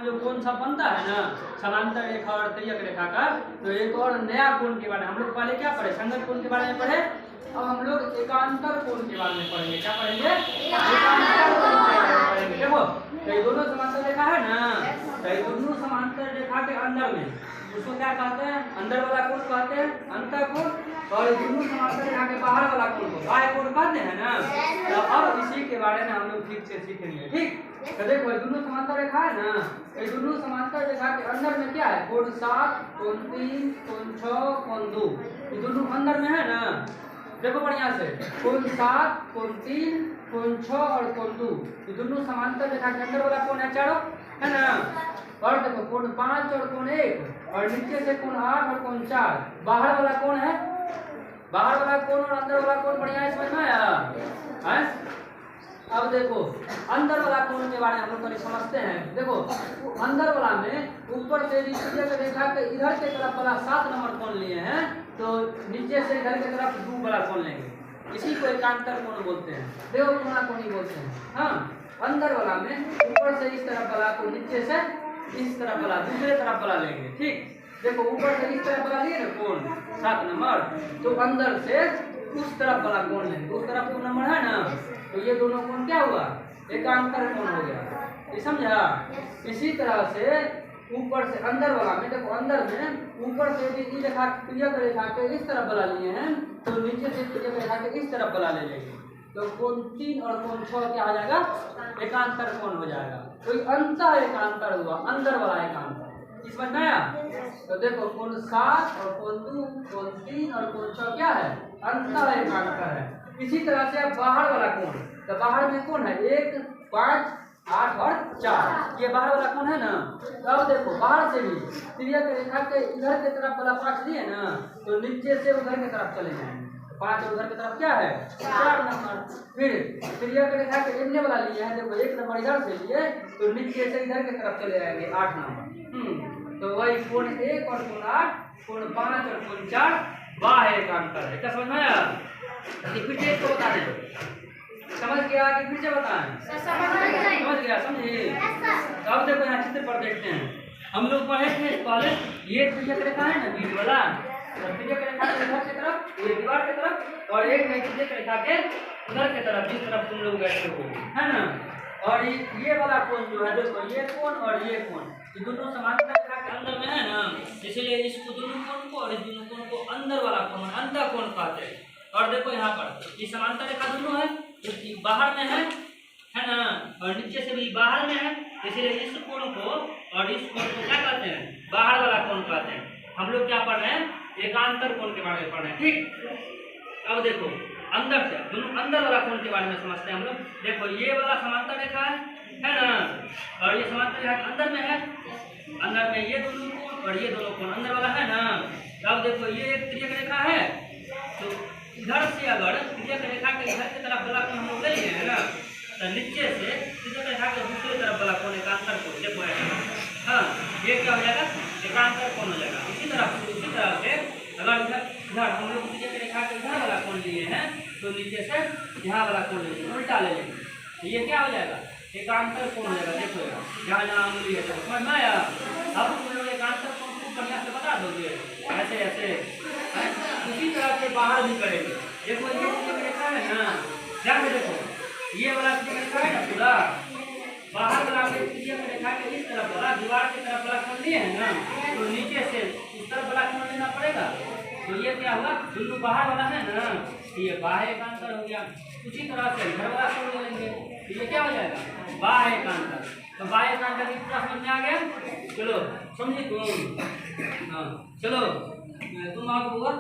जो कोण सा बनता है ना समांतर रेखा और तिर्यक रेखा का, तो एक और नया कोण के बारे में हम लोग पहले क्या पढ़े, संगत कोण के बारे में पढ़े। अब हम लोग एकांतर कोण के बारे में पढ़ेंगे। क्या पढ़ेंगे? एकांतर कोण के बारे में पढ़ेंगे। देखो तो ये दोनों समांतर रेखा है ना, तो ये दोनों समांतर रेखा के अंदर में उसको क्या कहते हैं? अंदर वाला कोण कहते हैं अंतःकोण, और दोनों समांतर रेखा के बाहर वाला कोण को बाह्य कोण कहते हैं ना। तो अब इसी के बारे में हम लोग ठीक से सीखेंगे। ठीक, तो देखो ये दोनों समांतर रेखा है ना, ये दोनों समांतर रेखा के अंदर में क्या है? कोण 7, कोण 3, कोण 6, कोण 2, ये दोनों अंदर में है ना। देखो बढ़िया से, कोण 7, कोण 3, कोण 6 और कोण 2, ये दोनों समांतर रेखा के अंदर वाला कोण है चारों, है ना। और देखो कोण 5 और कोण 1, और नीचे से कोण 8 और कोण 4 बाहर वाला कोण है। बाहर वाला कोण और अंदर वाला कोण बढ़िया है, समझ में आया है? अब देखो अंदर वाला कोण के बारे में हम लोग पहले समझते हैं। देखो अंदर वाला में ऊपर से तिर्यक रेखा के इधर के तरफ वाला 7 नंबर कोण लिए हैं, तो नीचे से इधर की तरफ 2 वाला कोण लेंगे, इसी को एकांतर कोण बोलते हैं, देवकोणा कोण ही बोलते हैं। हाँ, अंदर वाला में ऊपर से इस तरफ वाला को नीचे से इस तरफ वाला दूसरे तरफ वाला लेंगे। ठीक, देखो ऊपर से इस तरफ वाला लिए ना कोण 7 नंबर, तो अंदर से उस तरफ वाला कोण लेंगे, उस तरफ 2 नंबर है ना, तो ये दोनों कोण क्या हुआ? एकांतर कोण हो गया। ये समझा? इसी तरह से ऊपर से अंदर वाला में देखो अंदर में ऊपर से यदि रेखा तिर्यक रेखा के इस तरफ वाला लिए हैं, तो नीचे से तिर्यक रेखा के इस तरफ वाला ले लेंगे, तो कोण 3 और कोण 6 क्या हो जाएगा? एकांतर कोण हो जाएगा। तो अंतर एकांतर हुआ, अंदर वाला एकांतर। समझ में आया? तो देखो कोण 7 और कोण 2, कोण 3 और कोण 6 क्या है? अंतर एकांतर है। इसी तरह से अब बाहर वाला कोण, तो बाहर में कोण है 1, 5, 8 और 4, ये बाहर वाला कोण है ना। तो अब देखो बाहर से भी तिर्यक रेखा के इधर की तरफ वाला 5 लिए ना, तो नीचे से उधर की तरफ चले जाएंगे, 5 और उधर की तरफ क्या है? 4 नंबर। फिर तिर्यक रेखा के इधर वाला लिए हैं, देखो 1 नंबर इधर से लिए, तो नीचे से इधर की तरफ चले जाएंगे 8 नंबर। तो वही कोण 1 और कोण 8, कोण 5 और कोण 4 बाह्य एकांतर है। क्या समझ में आया? फिर से इसको बता दें, समझ गया कि फिर से बताएं? समझ गया, समझिए। तो अब देखो यहाँ चित्र पर देखते हैं, हम लोग पढ़े थे पहले ये तिर्यक रेखा है ना बीच वाला, तिर्यक रेखा के इधर की तरफ ये दीवार की तरफ, और एक तिर्यक रेखा के उधर की तरफ जिस तरफ तुम लोग बैठे हो, है ना। और ये वाला कोण जो है देखो ये कोण और ये कोण, ये दोनों समांतर रेखा के अंदर में है ना, इसलिए इसको दोनों कोण को और इस दोनों कोण को अंदर वाला कोण अंतःकोण कहते हैं। और देखो यहाँ पर ये समांतर रेखा दोनों है, जो बाहर में है ना, और नीचे से भी बाहर में है, इसलिए इस कोण को और इस कोण को क्या कहते हैं? बाहर वाला कोण कहते हैं। हम लोग क्या पढ़ रहे हैं? एकांतर कोण के बारे में पढ़ रहे हैं। ठीक, अब देखो अंदर से दोनों अंदर वाला कोण के बारे में समझते हैं हम लोग। देखो ये वाला समांतर रेखा है ना, और ये समांतर रेखा अंदर में है, अंदर में ये दोनों कोण और ये दोनों कोण अंदर वाला है ना। अब देखो ये एक तिर्यक रेखा है, तो इधर से अगर तिर्यक रेखा के इधर की तरफ वाला कोण हम लोग ले लिए है ना, तो नीचे से तिर्यक रेखा के दूसरी तरफ वाला कोण एकांतर कोण, देखो हाँ ये क्या हो जाएगा? एकांतर कोण हो जाएगा। इसी तरह से अगर इधर हम लोग तिर्यक रेखा के इधर वाला कोण लिए हैं, तो नीचे से यहाँ वाला कोण लेंगे, उल्टा ले लेंगे, तो ये क्या हो जाएगा? एकांतर कोण हो जाएगा। देखो यहाँ जहाँ उंगली है, समझ में आया? अब तुम लोग एकांतर कोण खूब बढ़िया से बता दोगे, ऐसे ऐसे उसी तरह से बाहर भी करेंगे। देखो ये तिर्यक रेखा है ना, ध्यान में देखो ये वाला तिर्यक रेखा है ना, पूरा बाहर वाला तिर्यक रेखा के इस तरफ वाला दीवार की तरफ वाला कोण लिए है ना, तो नीचे से इस तरफ वाला कोण लेना पड़ेगा। तो ये क्या हुआ? दोनों बाहर वाला है ना, ये बाह्य एकांतर हो गया। उसी तरह से इधर वाला कोण ले लेंगे, तो ये क्या हो जाएगा? बाह्य एकांतर। तो बाह्य एकांतर की पूरा समझ में आ गया? चलो समझे तुम? हाँ चलो तुम आगे हुआ।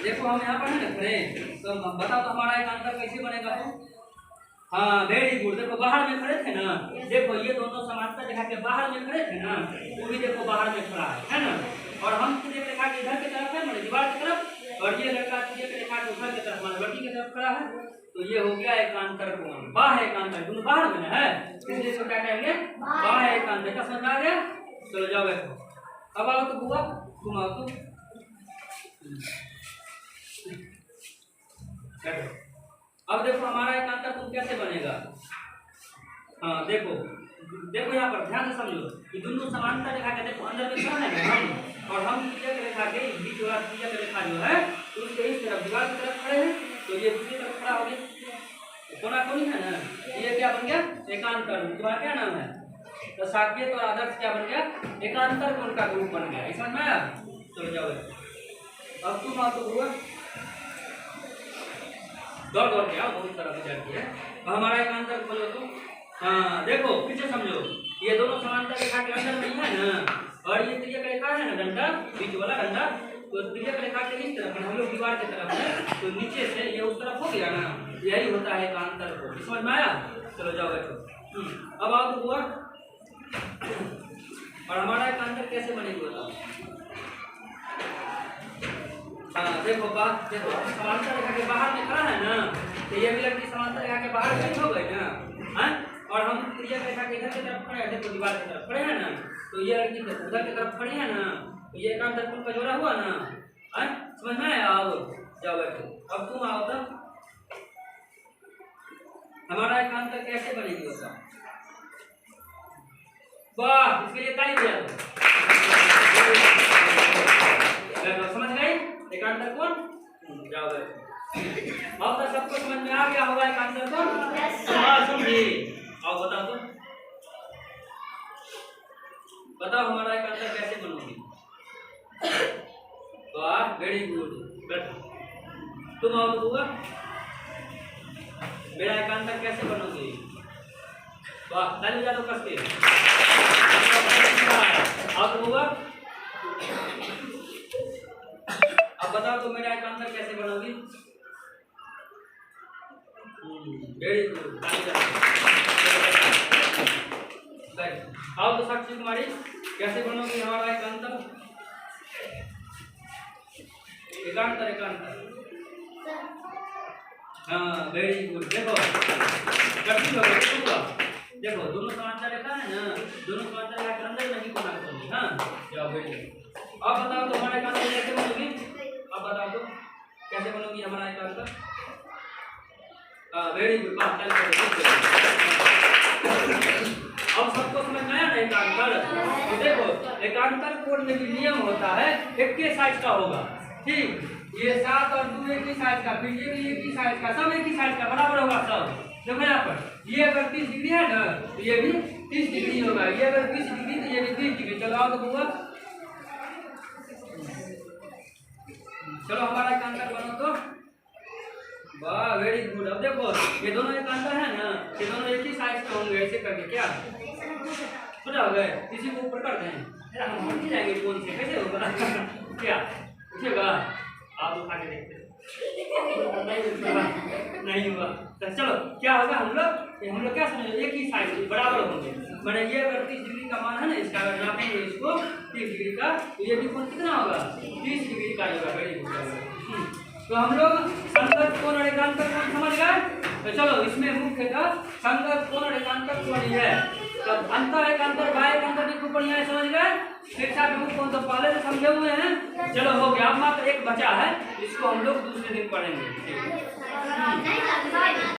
देखो हम यहाँ पर है ना खड़े, तो बताओ तो हमारा एकांतर कैसे बनेगा? तो हाँ वेरी गुड। देखो बाहर में खड़े थे ना, देखो ये दोनों समांतर रेखा के बाहर में खड़े थे ना, वो भी देखो बाहर में खड़ा है ना, और हम तिर्यक रेखा के इधर की तरफ है मतलब दीवार की तरफ, और ये लड़का तिर्यक रेखा के उधर की तरफ मतलब लड़की की तरफ खड़ा है, तो ये हो गया एकांतर कोण, बाह्य एकांतर। दोनों बाहर में है, इसलिए इसको क्या कहेंगे? बाह्य एकांतर। का समझ आ गया? चलो जाओ बैठो। अब आओ तो बुआ, तुम आओ तो बैठो। अब देखो हमारा एकांतर कोण कैसे बनेगा? हाँ देखो देखो यहाँ पर ध्यान से समझो कि दोनों समांतर रेखा के देखो अंदर में कहाँ है हम और हम त्रिज्यक रेखा के बीच वाला त्रिज्यक रेखा जो है उसके इस तरफ दीवार की तरफ खड़े हैं तो ये दूसरी तरफ खड़ा हो गया कोना कोनी है ना ये क्या बन गया एकांतर तुम्हारा क्या नाम है तो साकेत और आदर्श क्या बन गया एकांतर कोण का ग्रुप बन गया समझ में आया चलो जाओ अब तुम आओ तो हुआ दौड़ के आओ बहुत तरह से जाती है तो हमारा एकांतर बोलो तो हाँ देखो पीछे समझो ये दोनों समांतर रेखा के अंदर में है ना और ये त्रिज्यक रेखा है ना डंडा बीच वाला डंडा तो त्रिज्यक रेखा के इस तरफ हम लोग दीवार की तरफ है तो नीचे से ये उस तरफ हो गया ना यही होता है एकांतर कोण समझ में आया चलो जाओ बैठो अब आओ तो हुआ और हमारा एकांतर कैसे बनेगी बताओ हाँ देखो बात देखो समांतर रेखा के बाहर में खड़ा है ना तो ये भी लड़की समांतर रेखा के बाहर खड़ी हो गई ना हाँ और हम त्रिज्यक रेखा के इधर की तरफ खड़े हैं देखो दीवार की तरफ खड़े हैं ना तो ये लड़की उधर की तरफ खड़ी है ना तो ये एकांतर कोण का जोड़ा हुआ ना हाँ समझ में आया आओ जाओ बैठो अब तुम आओ तब हमारा एकांतर कैसे बनेगी बताओ वाह इसके लिए ताली बजा दो समझ गए एकांतर कोण जाओ बैठो अब तक सबको समझ में आ गया होगा एकांतर कोण हाँ समझिए आओ बताओ तो बताओ हमारा एकांतर कैसे बनोगी वाह वेरी गुड बैठो तुम आओ तो हुआ मेरा एकांतर कैसे बनोगी वाह ताली बजा दो कस के आओ तो हुआ अब बताओ तो मेरा एकांतर कैसे बनोगी वेरी गुड ताली बजा आओ तो साक्षी कुमारी कैसे बनोगी हमारा एकांतर एकांतर एकांतर हाँ वेरी गुड देखो देखो दोनों समांतर रेखा है ना दोनों समांतर रेखा के अंदर नहीं कोना खोली हाँ जाओ वेरी गुड अब बताओ तो हमारा एकांतर कैसे बनोगी अब बताओ तो कैसे बनोगी हमारा एकांतर हाँ वेरी गुड बात अब सबको समझ में आया ना एकांतर तो देखो एकांतर कोण में भी नियम होता है एक के साइज का होगा ठीक ये 7 और 2 एक ही साइज का फिर ये भी एक ही साइज का सब एक ही साइज का बराबर होगा सब देखो यहाँ पर ये अगर 30 डिग्री है ना तो ये भी 30 डिग्री होगा ये अगर 20 डिग्री तो ये भी 30 डिग्री चलो आओ तो हुआ चलो हमारा एकांतर बनो तो वाह वेरी गुड अब देखो ये दोनों एकांतर है ना ये दोनों एक ही साइज के होंगे ऐसे करके क्या हो गए किसी को ऊपर कर दें हम नहीं जाएंगे कौन से कैसे होगा क्या उठेगा आप उठा के देखते नहीं हुआ तो चलो क्या होगा हम लोग क्या समझो एक ही साइज बराबर होंगे मैंने ये अगर 30 डिग्री का मान है ना इसका अगर नापेंगे इसको 30 डिग्री का तो ये भी कोण कितना होगा 30 डिग्री का होगा वेरी गुड तो हम लोग संगत कोण और एकांतर कोण समझ गए तो चलो इसमें मुख्यतः संगत कोण और एकांतर कोण ही है तब अंतर एकांतर बाह्य एकांतर भी खूब बढ़िया है समझ गए शिक्षा प्रमुख कोण तो पहले से समझे हुए हैं चलो हो गया अब मात्र एक बचा है इसको हम लोग दूसरे दिन पढ़ेंगे